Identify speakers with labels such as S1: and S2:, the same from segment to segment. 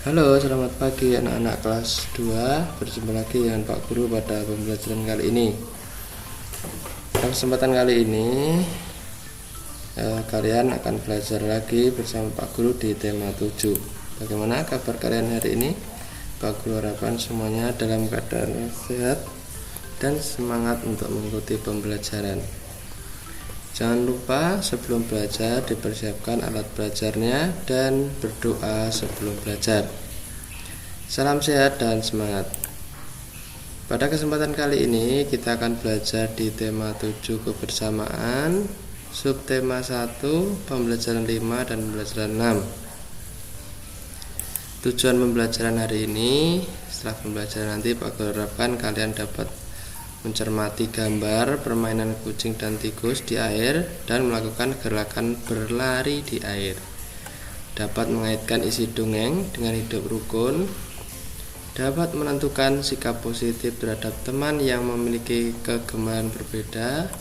S1: Halo, selamat pagi anak-anak kelas 2. Berjumpa lagi dengan Pak Guru pada pembelajaran kali ini. Pada kesempatan kali ini kalian akan belajar lagi bersama Pak Guru di tema 7. Bagaimana kabar kalian hari ini? Pak Guru harapkan semuanya dalam keadaan sehat dan semangat untuk mengikuti pembelajaran. Jangan lupa sebelum belajar dipersiapkan alat belajarnya dan berdoa sebelum belajar. Salam sehat dan semangat. Pada kesempatan kali ini kita akan belajar di tema 7 kebersamaan, subtema 1, pembelajaran 5 dan pembelajaran 6. Tujuan pembelajaran hari ini, setelah pembelajaran nanti Pak Guru harapkan kalian dapat mencermati gambar permainan kucing dan tikus di air dan melakukan gerakan berlari di air. Dapat mengaitkan isi dongeng dengan hidup rukun. Dapat menentukan sikap positif terhadap teman yang memiliki kegemaran berbeda.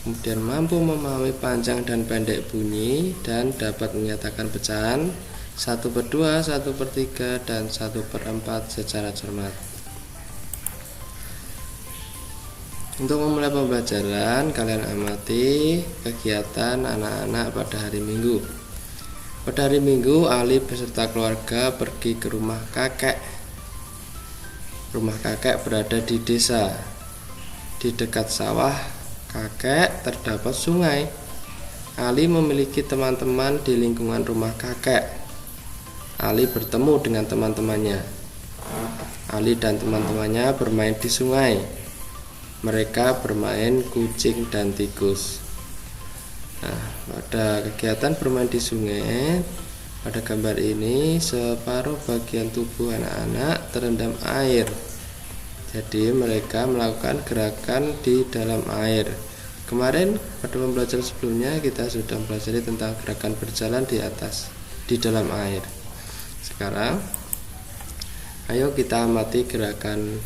S1: Kemudian mampu memahami panjang dan pendek bunyi dan dapat menyatakan pecahan 1/2, 1/3 dan 1/4 secara cermat. Untuk memulai pembelajaran, kalian amati kegiatan anak-anak pada hari Minggu. Pada hari Minggu, Ali beserta keluarga pergi ke rumah kakek. Rumah kakek berada di desa. Di dekat sawah kakek terdapat sungai. Ali memiliki teman-teman di lingkungan rumah kakek. Ali bertemu dengan teman-temannya. Ali dan teman-temannya bermain di sungai. Mereka bermain kucing dan tikus. Nah, pada kegiatan bermain di sungai, pada gambar ini separuh bagian tubuh anak-anak terendam air. Jadi mereka melakukan gerakan di dalam air. Kemarin pada pembelajaran sebelumnya kita sudah mempelajari tentang gerakan berjalan di dalam air. Sekarang ayo kita amati gerakan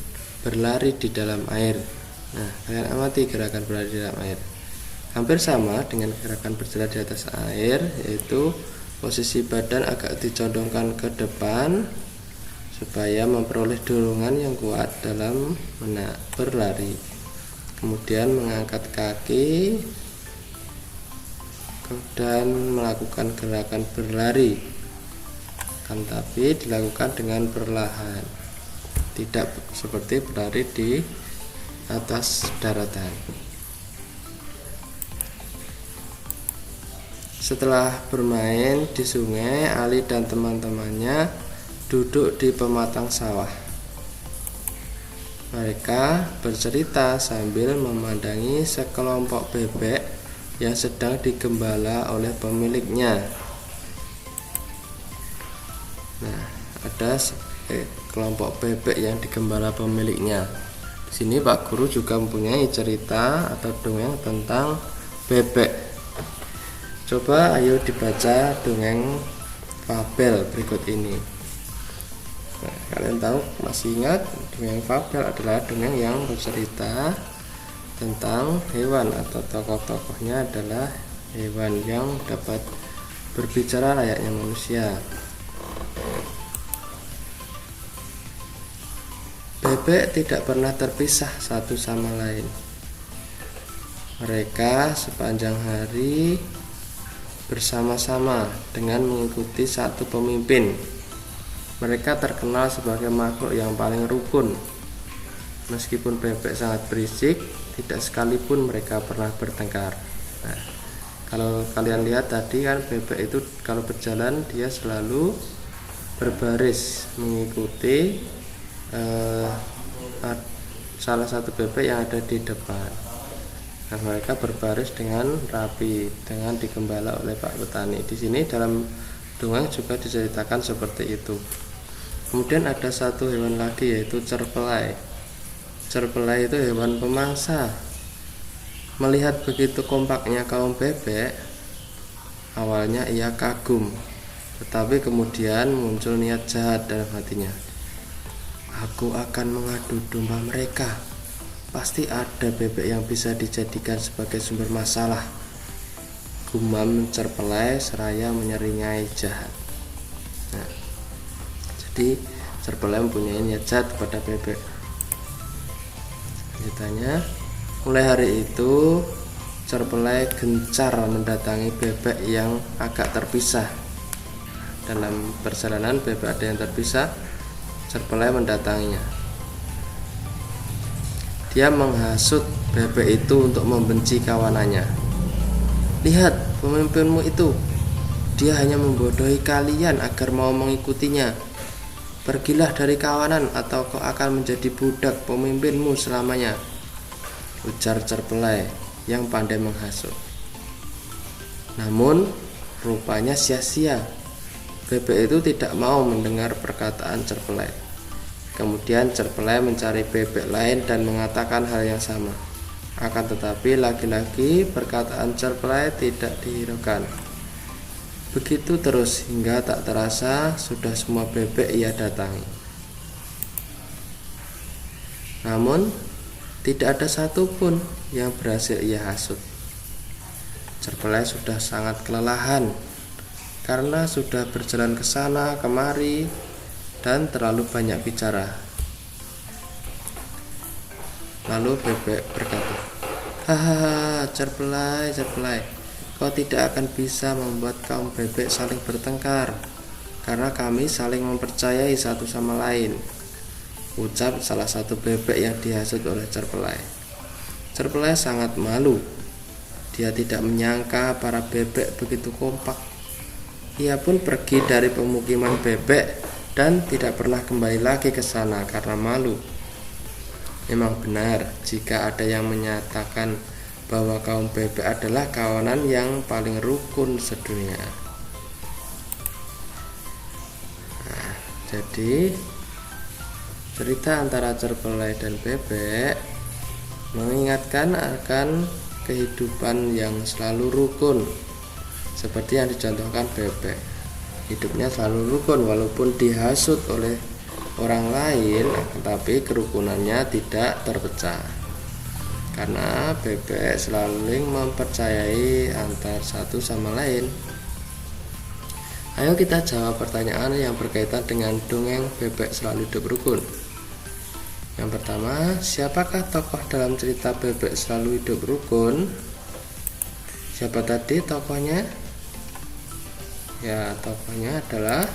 S1: berlari di dalam air. Nah, kalian amati gerakan berlari di dalam air. Hampir sama dengan gerakan berjalan di atas air, yaitu posisi badan agak dicondongkan ke depan supaya memperoleh dorongan yang kuat dalam berlari. Kemudian mengangkat kaki dan melakukan gerakan berlari, tapi dilakukan dengan perlahan, tidak seperti berlari di atas daratan. Setelah bermain di sungai, Ali dan teman-temannya duduk di pematang sawah. Mereka bercerita sambil memandangi sekelompok bebek yang sedang digembala oleh pemiliknya. Nah, ada kelompok bebek yang digembala pemiliknya. Di sini Pak Guru juga mempunyai cerita atau dongeng tentang bebek. Coba ayo dibaca dongeng fabel berikut ini. Nah, kalian tahu, masih ingat, dongeng fabel adalah dongeng yang bercerita tentang hewan atau tokoh-tokohnya adalah hewan yang dapat berbicara layaknya manusia. Bebek tidak pernah terpisah satu sama lain. Mereka sepanjang hari bersama-sama dengan mengikuti satu pemimpin. Mereka terkenal sebagai makhluk yang paling rukun. Meskipun bebek sangat berisik, tidak sekalipun mereka pernah bertengkar. Nah, kalau kalian lihat tadi kan, bebek itu kalau berjalan dia selalu berbaris mengikuti salah satu bebek yang ada di depan. Nah, mereka berbaris dengan rapi dengan digembala oleh Pak Petani. Di sini dalam dongeng juga diceritakan seperti itu. Kemudian ada satu hewan lagi, yaitu cerpelai. Cerpelai itu hewan pemangsa. Melihat begitu kompaknya kaum bebek, awalnya ia kagum, tetapi kemudian muncul niat jahat dalam hatinya. Aku akan mengadu domba mereka. Pasti ada bebek yang bisa dijadikan sebagai sumber masalah, gumam cerpelai seraya menyeringai jahat. Nah, Jadi Cerpelai mempunyai niat jahat kepada bebek. Ceritanya, mulai hari itu Cerpelai gencar mendatangi bebek yang agak terpisah. Dalam perjalanan bebek ada yang terpisah, Cerpelai mendatanginya. Dia menghasut bebek itu untuk membenci kawanannya. Lihat pemimpinmu itu, dia hanya membodohi kalian agar mau mengikutinya. Pergilah dari kawanan atau kau akan menjadi budak pemimpinmu selamanya, ujar Cerpelai yang pandai menghasut. Namun rupanya sia-sia. Bebek itu tidak mau mendengar perkataan Cerpelai. Kemudian Cerpelai mencari bebek lain dan mengatakan hal yang sama. Akan tetapi lagi-lagi perkataan Cerpelai tidak dihiraukan. Begitu terus hingga tak terasa sudah semua bebek ia datangi. Namun tidak ada satupun yang berhasil ia hasut. Cerpelai sudah sangat kelelahan karena sudah berjalan ke sana kemari dan terlalu banyak bicara. Lalu bebek berkata, "Hahaha, Cerpelai, Cerpelai, kau tidak akan bisa membuat kaum bebek saling bertengkar, karena kami saling mempercayai satu sama lain," ucap salah satu bebek yang dihasut oleh Cerpelai. Cerpelai sangat malu. Dia tidak menyangka para bebek begitu kompak. Ia pun pergi dari pemukiman bebek dan tidak pernah kembali lagi ke sana karena malu. Memang benar jika ada yang menyatakan bahwa kaum bebek adalah kawanan yang paling rukun sedunia. Nah, jadi cerita antara Cerpelai dan bebek mengingatkan akan kehidupan yang selalu rukun, seperti yang dicontohkan bebek. Hidupnya selalu rukun walaupun dihasut oleh orang lain, tetapi kerukunannya tidak terpecah. Karena bebek selalu mempercayai antar satu sama lain. Ayo kita jawab pertanyaan yang berkaitan dengan dongeng bebek selalu hidup rukun. Yang pertama, siapakah tokoh dalam cerita bebek selalu hidup rukun? Siapa tadi tokohnya? Ya, tokohnya adalah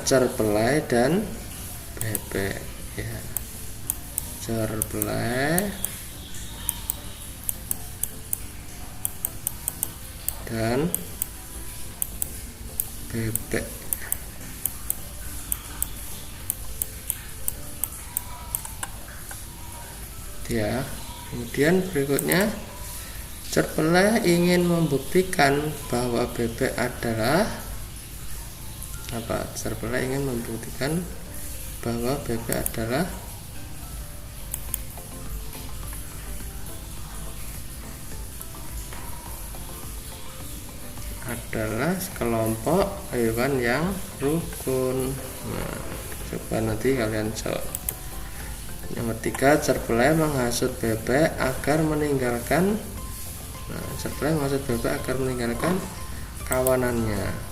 S1: Cerpelai dan bebek, ya. Cerpelai dan bebek. Ya, kemudian berikutnya Cerpelai ingin membuktikan bahwa bebek adalah apa? Cerpelai ingin membuktikan bahwa bebek adalah kelompok hewan yang rukun. Nah, coba nanti kalian jawab. Nomor 3, Cerpelai menghasut bebek agar meninggalkan. Nah, Cerpelai menghasut bebek agar meninggalkan kawanannya.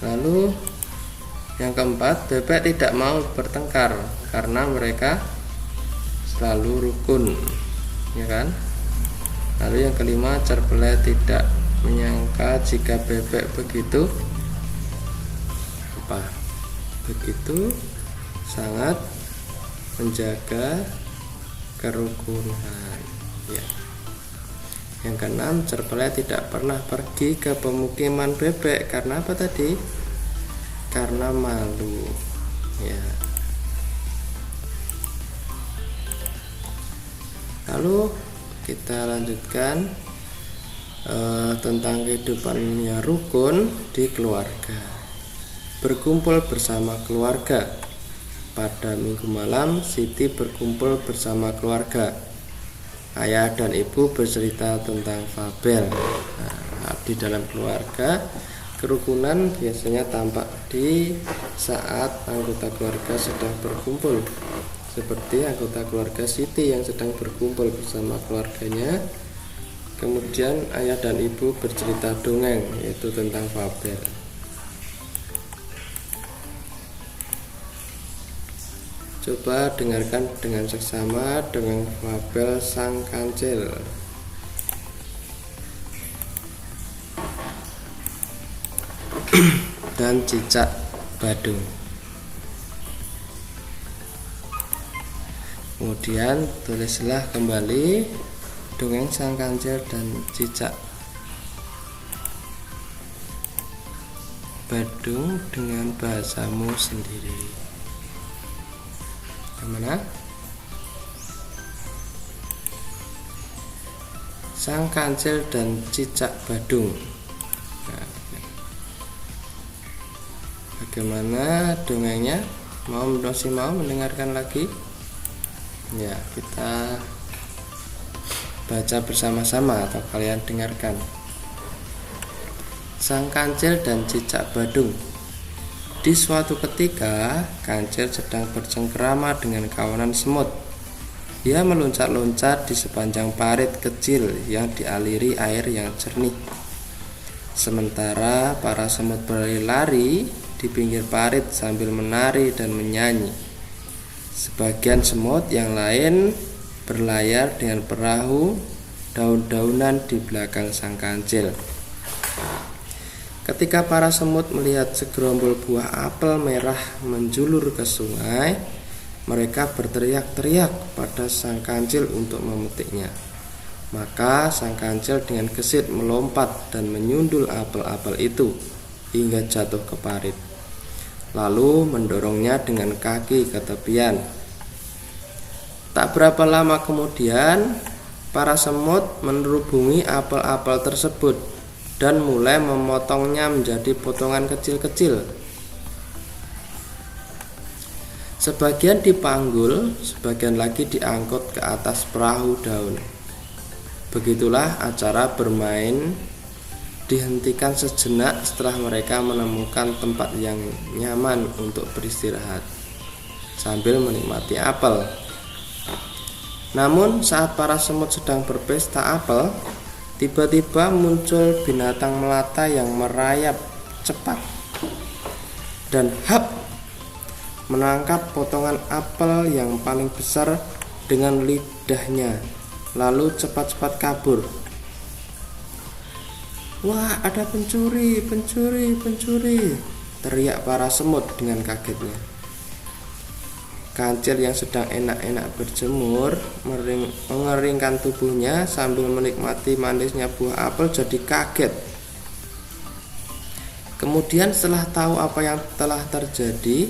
S1: Lalu yang keempat, bebek tidak mau bertengkar karena mereka selalu rukun, ya kan? Lalu yang kelima, Cerpelai tidak menyangka jika bebek begitu sangat menjaga kerukunan, ya. Yang keenam, Cerpelai tidak pernah pergi ke pemukiman bebek karena apa tadi? Karena malu, ya. Lalu kita lanjutkan tentang kehidupannya rukun di keluarga. Berkumpul bersama keluarga. Pada minggu malam, Siti berkumpul bersama keluarga. Ayah dan ibu bercerita tentang fabel. Nah, di dalam keluarga, Kerukunan biasanya tampak di saat anggota keluarga sedang berkumpul, seperti anggota keluarga Siti yang sedang berkumpul bersama keluarganya. Kemudian ayah dan ibu bercerita dongeng, yaitu tentang fabel. Coba dengarkan dengan seksama dongeng fabel Sang Kancil. Dan Cicak Badung. Kemudian tulislah kembali dongeng Sang Kancil dan Cicak Badung dengan bahasamu sendiri. Yang mana? Sang Kancil dan Cicak Badung. Nah, bagaimana dongengnya? Masih mau mendengarkan lagi? Ya, kita baca bersama-sama atau kalian dengarkan. Sang Kancil dan Cicak Badung. Di suatu ketika, Kancil sedang bercengkerama dengan kawanan semut. Dia meloncat-loncat di sepanjang parit kecil yang dialiri air yang jernih. Sementara para semut berlari-lari di pinggir parit sambil menari dan menyanyi. Sebagian semut yang lain berlayar dengan perahu daun-daunan di belakang Sang Kancil. Ketika para semut melihat segerombol buah apel merah menjulur ke sungai, mereka berteriak-teriak pada Sang Kancil untuk memetiknya. Maka Sang Kancil dengan gesit melompat dan menyundul apel-apel itu hingga jatuh ke parit, lalu mendorongnya dengan kaki ke tepian. Tak berapa lama kemudian, para semut menerubungi apel-apel tersebut dan mulai memotongnya menjadi potongan kecil-kecil. Sebagian dipanggul, sebagian lagi diangkut ke atas perahu daun. Begitulah acara bermain dihentikan sejenak setelah mereka menemukan tempat yang nyaman untuk beristirahat sambil menikmati apel. Namun saat para semut sedang berpesta apel, tiba-tiba muncul binatang melata yang merayap cepat dan menangkap potongan apel yang paling besar dengan lidahnya, lalu cepat-cepat kabur. "Wah, ada pencuri, pencuri, pencuri!" teriak para semut dengan kagetnya. Kancil yang sedang enak-enak berjemur mengeringkan tubuhnya sambil menikmati manisnya buah apel jadi kaget. Kemudian setelah tahu apa yang telah terjadi,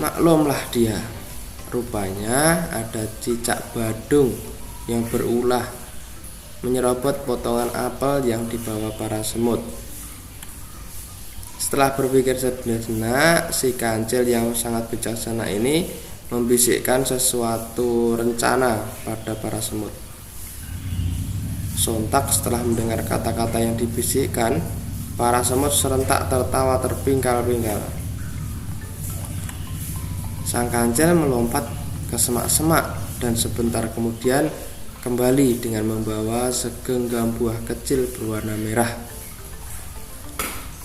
S1: maklumlah dia. Rupanya ada cicak badung yang berulah menyerobot potongan apel yang dibawa para semut. Setelah berpikir sejenak, si Kancil yang sangat bijaksana ini membisikkan sesuatu rencana pada para semut. Sontak setelah mendengar kata-kata yang dibisikkan, para semut serentak tertawa terpingkal-pingkal. Sang Kancil melompat ke semak-semak dan sebentar kemudian kembali dengan membawa segenggam buah kecil berwarna merah.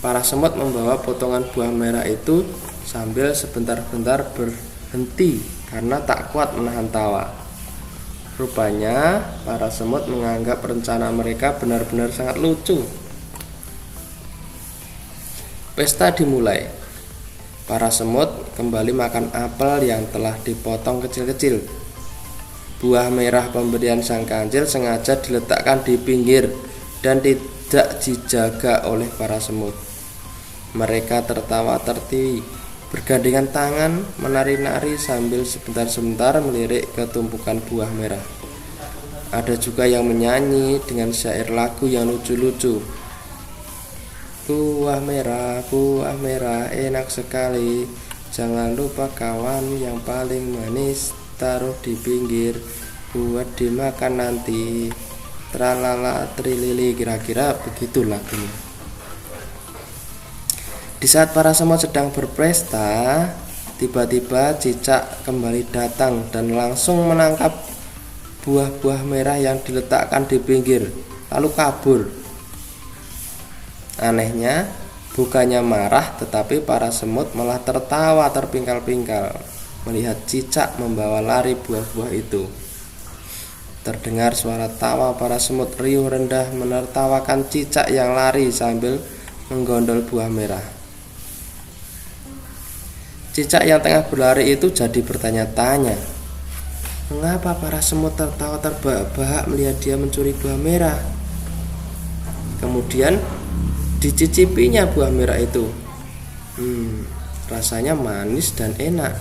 S1: Para semut membawa potongan buah merah itu sambil sebentar-bentar berhenti karena tak kuat menahan tawa. Rupanya para semut menganggap rencana mereka benar-benar sangat lucu. Pesta dimulai. Para semut kembali makan apel yang telah dipotong kecil-kecil. Buah merah pemberian Sang Kancil sengaja diletakkan di pinggir dan tidak dijaga oleh para semut. Mereka tertawa tertiwi, bergandengan tangan, menari-nari sambil sebentar-sebentar melirik ke tumpukan buah merah. Ada juga yang menyanyi dengan syair lagu yang lucu-lucu. Buah merah, enak sekali. Jangan lupa kawan, yang paling manis taruh di pinggir, buat dimakan nanti. Tralala trilili, kira-kira begitu lagunya. Di saat para semut sedang berpesta, tiba-tiba cicak kembali datang dan langsung menangkap buah-buah merah yang diletakkan di pinggir, lalu kabur. Anehnya, bukannya marah, tetapi para semut malah tertawa terpingkal-pingkal melihat cicak membawa lari buah-buah itu. Terdengar suara tawa para semut riuh rendah menertawakan cicak yang lari sambil menggondol buah merah. Cicak yang tengah berlari itu jadi bertanya-tanya, mengapa para semut tertawa terbahak-bahak melihat dia mencuri buah merah? Kemudian dicicipinya buah merah itu. Rasanya manis dan enak.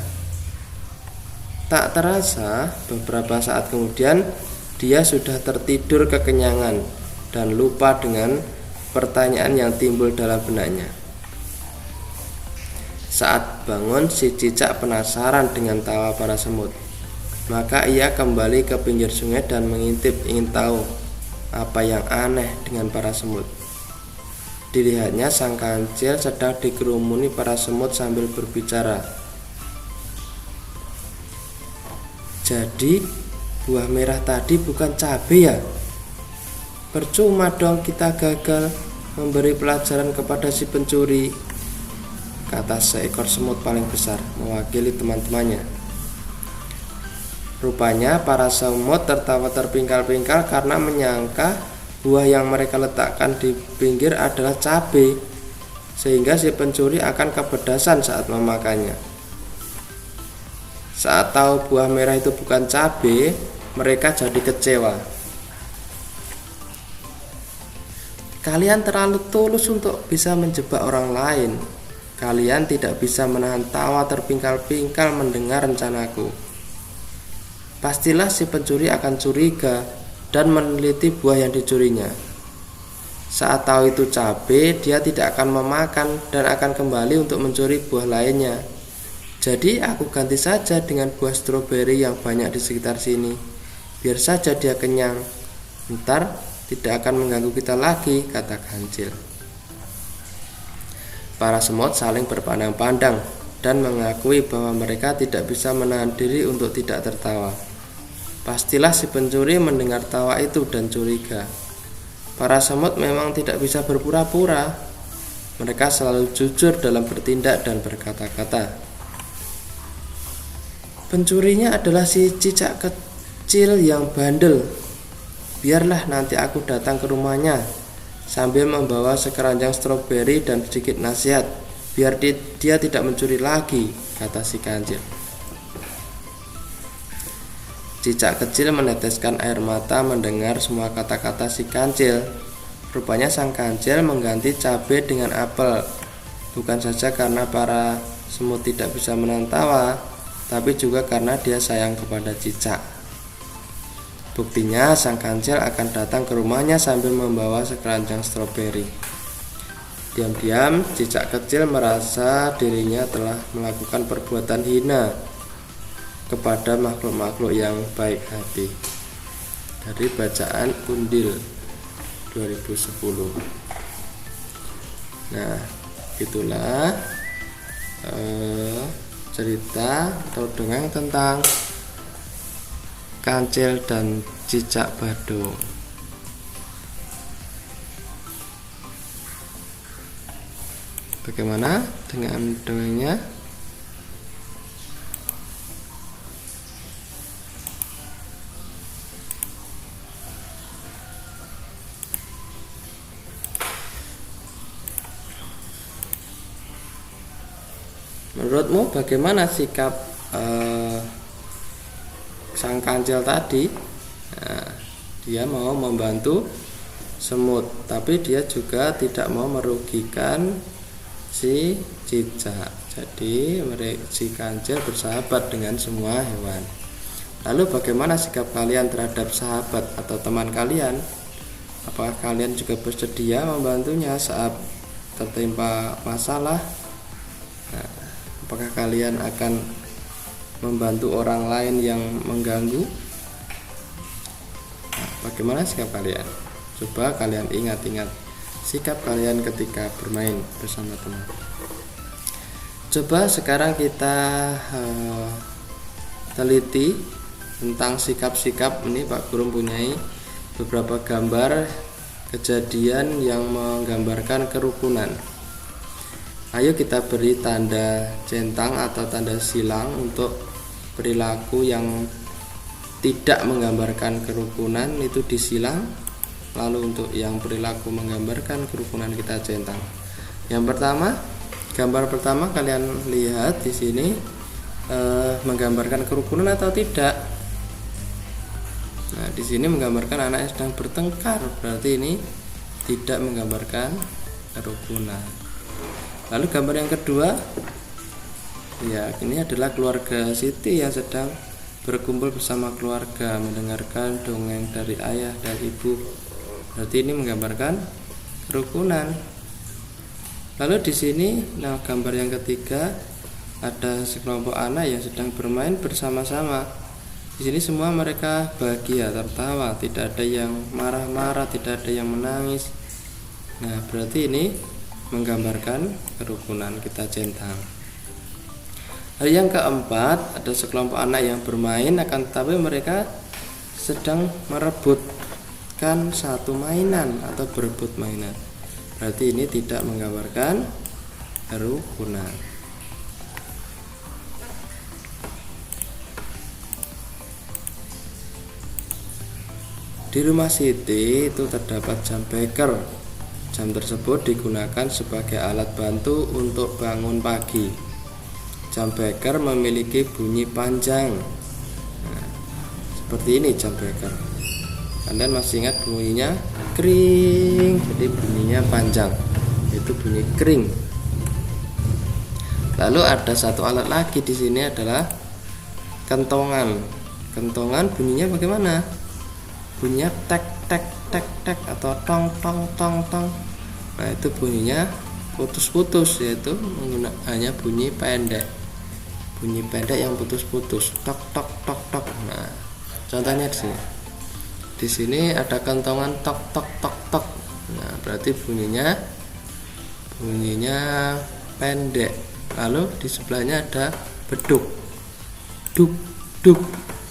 S1: Tak terasa, beberapa saat kemudian dia sudah tertidur kekenyangan dan lupa dengan pertanyaan yang timbul dalam benaknya. Saat bangun, si cicak penasaran dengan tawa para semut. Maka ia kembali ke pinggir sungai dan mengintip, ingin tahu apa yang aneh dengan para semut. Dilihatnya sang kancil sedang dikerumuni para semut sambil berbicara. Jadi buah merah tadi bukan cabai ya? Percuma dong kita gagal memberi pelajaran kepada si pencuri, kata seekor semut paling besar mewakili teman-temannya. Rupanya para semut tertawa terpingkal-pingkal karena menyangka buah yang mereka letakkan di pinggir adalah cabai, sehingga si pencuri akan kepedasan saat memakannya. Saat tahu buah merah itu bukan cabai, mereka jadi kecewa. Kalian terlalu tulus untuk bisa menjebak orang lain. Kalian tidak bisa menahan tawa terpingkal-pingkal mendengar rencanaku. Pastilah si pencuri akan curiga dan meneliti buah yang dicurinya. Saat tahu itu cabai, dia tidak akan memakan dan akan kembali untuk mencuri buah lainnya. Jadi aku ganti saja dengan buah stroberi yang banyak di sekitar sini. Biar saja dia kenyang. Ntar tidak akan mengganggu kita lagi, kata kancil. Para semut saling berpandang-pandang dan mengakui bahwa mereka tidak bisa menahan diri untuk tidak tertawa. Pastilah si pencuri mendengar tawa itu dan curiga. Para semut memang tidak bisa berpura-pura. Mereka selalu jujur dalam bertindak dan berkata-kata. Pencurinya adalah si cicak kecil yang bandel. Biarlah nanti aku datang ke rumahnya sambil membawa sekeranjang stroberi dan sedikit nasihat, biar dia tidak mencuri lagi, kata si kancil. Cicak kecil meneteskan air mata mendengar semua kata-kata si kancil. Rupanya sang kancil mengganti cabai dengan apel, bukan saja karena para semut tidak bisa menahan tawa, tapi juga karena dia sayang kepada cicak. Buktinya sang kancil akan datang ke rumahnya sambil membawa sekeranjang stroberi. Diam-diam cicak kecil merasa dirinya telah melakukan perbuatan hina kepada makhluk-makhluk yang baik hati. Dari bacaan Undil 2010. Nah, itulah cerita atau dongeng tentang kancil dan cicak badung. Bagaimana dengan dongengnya? Menurutmu bagaimana sikap sang kancil tadi? Nah, dia mau membantu semut, tapi dia juga tidak mau merugikan si cicak. Jadi si kancil bersahabat dengan semua hewan. Lalu bagaimana sikap kalian terhadap sahabat atau teman kalian? Apakah kalian juga bersedia membantunya saat tertimpa masalah? Nah, apakah kalian akan membantu orang lain yang mengganggu? Nah, bagaimana sikap kalian? Coba kalian ingat-ingat sikap kalian ketika bermain bersama teman. Coba sekarang kita teliti tentang sikap-sikap. Ini Pak Guru mempunyai beberapa gambar kejadian yang menggambarkan kerukunan. Ayo kita beri tanda centang atau tanda silang untuk perilaku yang tidak menggambarkan kerukunan, itu disilang. Lalu untuk yang perilaku menggambarkan kerukunan kita centang. Yang pertama, gambar pertama kalian lihat di sini menggambarkan kerukunan atau tidak. Nah, di sini menggambarkan anak yang sedang bertengkar, berarti ini tidak menggambarkan kerukunan. Lalu gambar yang kedua, ya, ini adalah keluarga Siti yang sedang berkumpul bersama keluarga mendengarkan dongeng dari ayah dan ibu. Berarti ini menggambarkan kerukunan. Lalu di sini, nah, gambar yang ketiga ada sekelompok anak yang sedang bermain bersama-sama. Di sini semua mereka bahagia, tertawa, tidak ada yang marah-marah, tidak ada yang menangis. Nah, berarti ini menggambarkan kerukunan, kita centang. Lalu yang keempat, ada sekelompok anak yang bermain, akan tetapi mereka sedang merebutkan satu mainan atau berebut mainan. Berarti ini tidak menggambarkan kerukunan. Di rumah Siti itu terdapat jam beker. Jam tersebut digunakan sebagai alat bantu untuk bangun pagi. Jam beker memiliki bunyi panjang. Nah, seperti ini jam beker. Kalian masih ingat bunyinya? Kring. Jadi bunyinya panjang. Itu bunyi kring. Lalu ada satu alat lagi di sini adalah kentongan. Kentongan bunyinya bagaimana? Bunyinya tek tek tek tek atau tong tong tong tong. Nah, itu bunyinya putus-putus, yaitu hanya bunyi pendek. Bunyi pendek yang putus-putus, tok tok tok tok. Nah, contohnya di sini. Di sini ada kentongan tok tok tok tok. Nah, berarti bunyinya pendek. Lalu di sebelahnya ada beduk. Duk duk.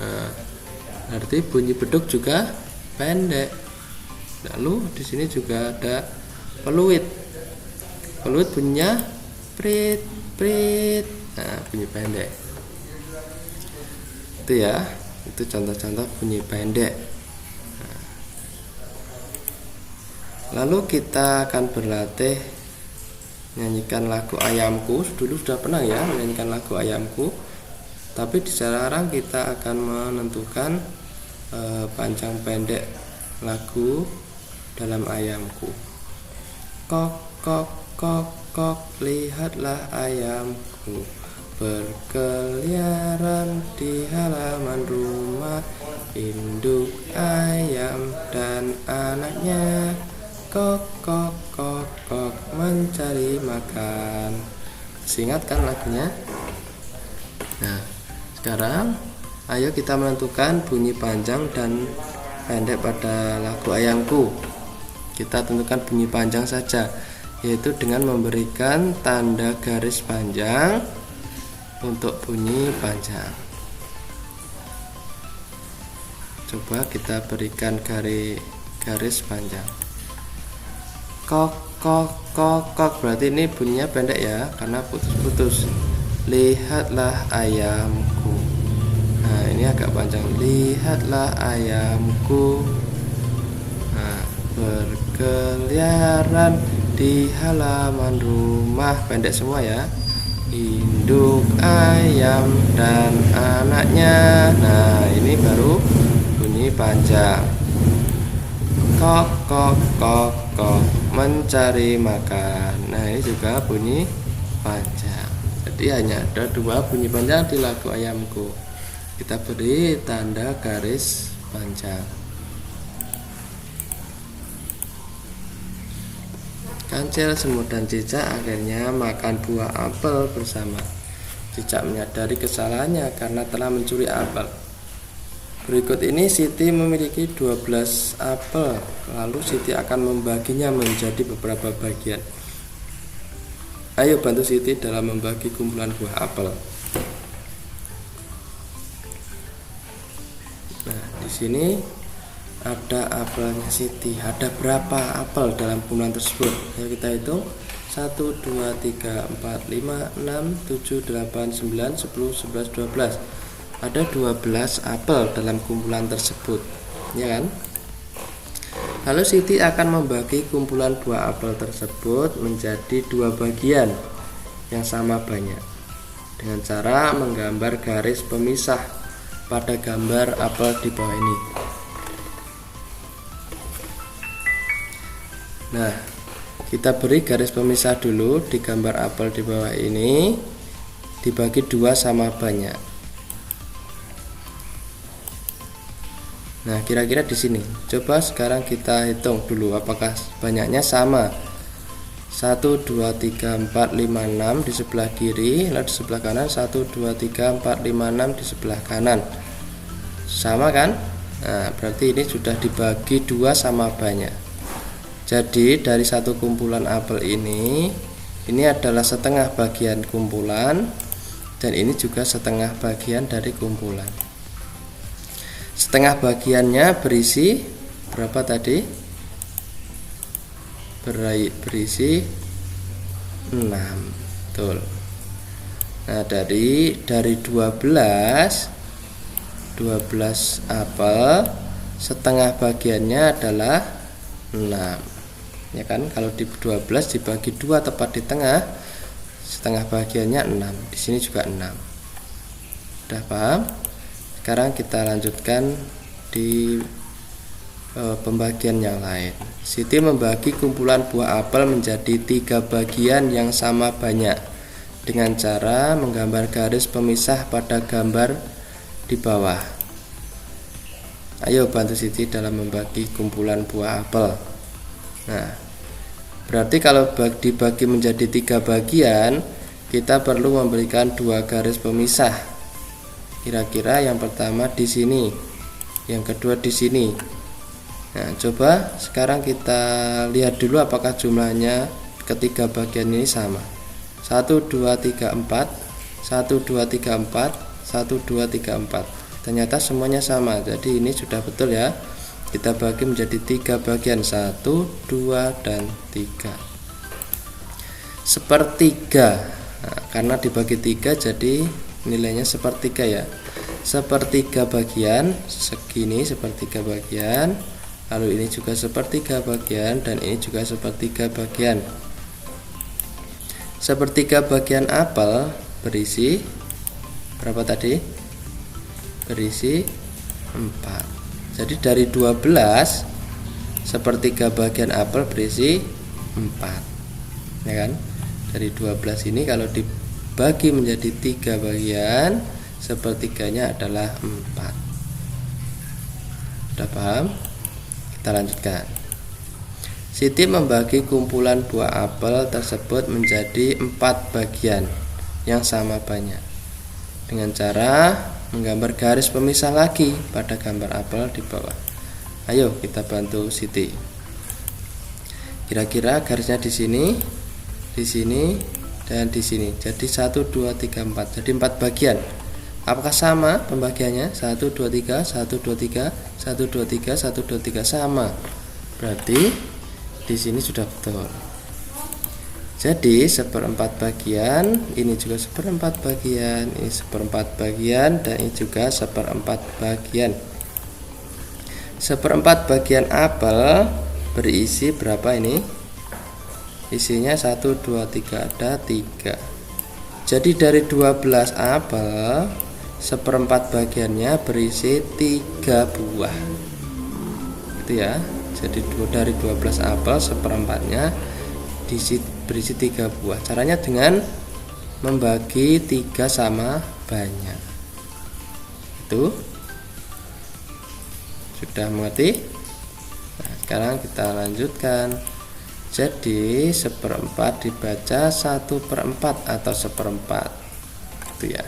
S1: Nah, berarti bunyi beduk juga pendek. Lalu di sini juga ada peluit. Peluit bunyinya prit prit. Nah, bunyi pendek. Itu ya, itu contoh-contoh bunyi pendek. Nah, lalu kita akan berlatih nyanyikan lagu Ayamku. Dulu sudah pernah ya menyanyikan lagu Ayamku. Tapi di sekarang kita akan menentukan panjang pendek lagu dalam Ayamku. Kok kok kok kok, lihatlah ayamku berkeliaran di halaman rumah. Induk ayam dan anaknya kok kok kok kok mencari makan. Ingatkan lagunya? Nah, sekarang ayo kita menentukan bunyi panjang dan pendek pada lagu Ayamku. Kita tentukan bunyi panjang saja, yaitu dengan memberikan tanda garis panjang untuk bunyi panjang. Coba kita berikan garis panjang. Kok kok kok kok, berarti ini bunyinya pendek ya, karena putus-putus. Lihatlah ayamku. Nah, ini agak panjang. Lihatlah ayamku, nah, berkeliaran di halaman rumah. Pendek semua ya. Induk ayam dan anaknya. Nah, ini baru bunyi panjang. Kok kok kok kok mencari makan. Nah, ini juga bunyi panjang. Jadi hanya ada dua bunyi panjang di lagu Ayamku. Kita beri tanda garis panjang. Kancil, semut, dan cicak akhirnya makan buah apel bersama. Cicak menyadari kesalahannya karena telah mencuri apel. Berikut ini Siti memiliki 12 apel. Lalu Siti akan membaginya menjadi beberapa bagian. Ayo bantu Siti dalam membagi kumpulan buah apel. Nah, di sini ada apelnya Siti. Ada berapa apel dalam kumpulan tersebut? Ayo kita hitung. 1, 2, 3, 4, 5, 6, 7, 8, 9, 10, 11, 12. Ada 12 apel dalam kumpulan tersebut, ya kan? Lalu Siti akan membagi kumpulan buah apel tersebut menjadi 2 bagian yang sama banyak dengan cara menggambar garis pemisah pada gambar apel di bawah ini. Nah, kita beri garis pemisah dulu di gambar apel di bawah ini, dibagi 2 sama banyak. Nah, kira-kira di sini. Coba sekarang kita hitung dulu apakah banyaknya sama. 1, 2, 3, 4, 5, 6 di sebelah kiri, lalu di sebelah kanan 1, 2, 3, 4, 5, 6 di sebelah kanan. Sama kan? Nah, berarti ini sudah dibagi 2 sama banyak. Jadi dari satu kumpulan apel ini adalah setengah bagian kumpulan, dan ini juga setengah bagian dari kumpulan. Setengah bagiannya berisi berapa tadi? Berisi 6. Betul. Nah, dari 12 apel, setengah bagiannya adalah 6. Ya kan? Kalau di 12 dibagi 2 tepat di tengah, setengah bagiannya 6. Di sini juga 6. Udah paham? Sekarang kita lanjutkan di pembagian yang lain. Siti membagi kumpulan buah apel menjadi 3 bagian yang sama banyak dengan cara menggambar garis pemisah pada gambar di bawah. Ayo bantu Siti dalam membagi kumpulan buah apel. Nah, berarti kalau dibagi menjadi 3 bagian, kita perlu memberikan 2 garis pemisah. Kira-kira yang pertama di sini, yang kedua di sini. Nah, coba sekarang kita lihat dulu apakah jumlahnya ketiga bagian ini sama. 1, 2, 3, 4, 1, 2, 3, 4, 1, 2, 3, 4. Ternyata semuanya sama. Jadi ini sudah betul ya. Kita bagi menjadi 3 bagian, 1, 2, dan 3. Sepertiga. Nah, karena dibagi 3 jadi nilainya sepertiga ya. Sepertiga bagian, segini sepertiga bagian, lalu ini juga sepertiga bagian, dan ini juga sepertiga bagian. Sepertiga bagian apel berisi berapa tadi? Berisi 4. Jadi dari 12, sepertiga bagian apel berisi 4, ya kan? Dari 12 ini kalau dibagi menjadi 3 bagian, sepertiganya adalah 4. Sudah paham? Kita lanjutkan. Siti membagi kumpulan buah apel tersebut menjadi 4 bagian yang sama banyak dengan cara menggambar garis pemisah lagi pada gambar apel di bawah. Ayo kita bantu Siti. Kira-kira garisnya di sini, dan di sini. Jadi 1, 2, 3, 4. Jadi 4 bagian. Apakah sama pembagiannya? 1, 2, 3, 1, 2, 3, 1, 2, 3, 1, 2, 3 sama. Berarti di sini sudah betul. Jadi 1/4 bagian, ini juga 1/4 bagian, ini 1/4 bagian, dan ini juga 1/4 bagian. 1/4 bagian apel berisi berapa ini? Isinya 1, 2, 3, ada 3. Jadi dari 12 apel, 1/4 bagiannya berisi 3 buah. Itu ya. Jadi dari 12 apel, 1/4-nya berisi 3 buah. Caranya dengan membagi 3 sama banyak. Itu sudah mengerti? Nah, sekarang kita lanjutkan. Jadi 1/4 dibaca 1/4 atau 1/4. Itu ya.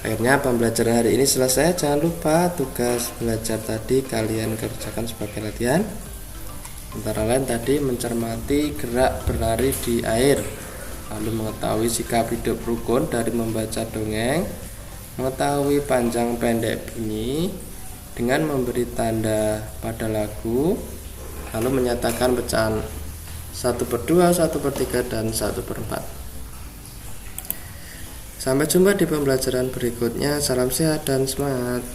S1: Akhirnya pembelajaran hari ini selesai. Jangan lupa tugas belajar tadi kalian kerjakan sebagai latihan. Antara lain tadi mencermati gerak berlari di air lalu mengetahui sikap hidup rukun dari membaca dongeng, mengetahui panjang pendek bunyi dengan memberi tanda pada lagu, lalu menyatakan pecahan 1/2, 1/3, dan 1/4. Sampai jumpa di pembelajaran berikutnya. Salam sehat dan semangat.